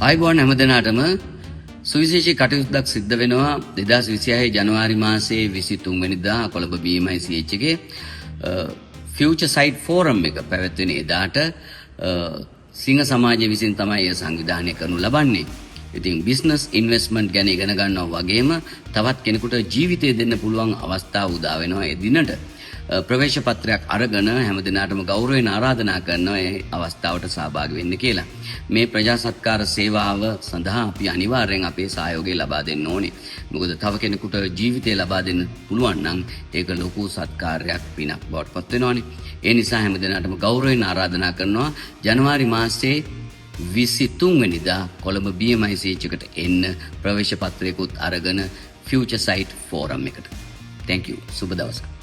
ආයුබෝවන් හැමදෙනාටම සුවිශේෂී කටයුත්තක් සිද්ධ වෙනවා 2026 ජනවාරි මාසයේ 23 වෙනිදා කොළඹ BMICH එකේ ෆියුචර් සයිට් ෆෝරම් එක පැවැත්වෙන එදාට සිංහ සමාජය විසින් තමයි එය සංවිධානය කරනු ලබන්නේ. ඉතින් බිස්නස් ඉන්වෙස්ට්මන්ට් ගැන ඉගෙන ගන්නවා වගේම තවත් කෙනෙකුට ජීවිතය දෙන්න පුළුවන් අවස්ථාව උදා වෙනවා ඒ දිනට. ප්‍රවේශ පත්‍රයක් අරගෙන හැමදිනාටම ගෞරවයෙන් ආරාධනා කරනවා ඒ අවස්ථාවට සහභාගී වෙන්න කියලා. මේ ප්‍රජා සත්කාර සේවාව සඳහා අපි අනිවාර්යෙන් අපේ සහයෝගය ලබා දෙන්න ඕනේ. මොකද තව කෙනෙකුට ජීවිතය ලබා දෙන්න පුළුවන් නම් ඒක ලොකු සත්කාරයක් පිනක් බවට පත් වෙනවානේ. ඒ නිසා හැමදිනාටම ගෞරවයෙන් ආරාධනා කරනවා ජනවාරි මාසයේ 23 වෙනිදා කොළඹ BMICH එකට එන්න ප්‍රවේශ පත්‍රයකුත් අරගෙන ෆියුචර් සයිට් ෆෝරම් එකට. Thank you. සුබ දවසක්.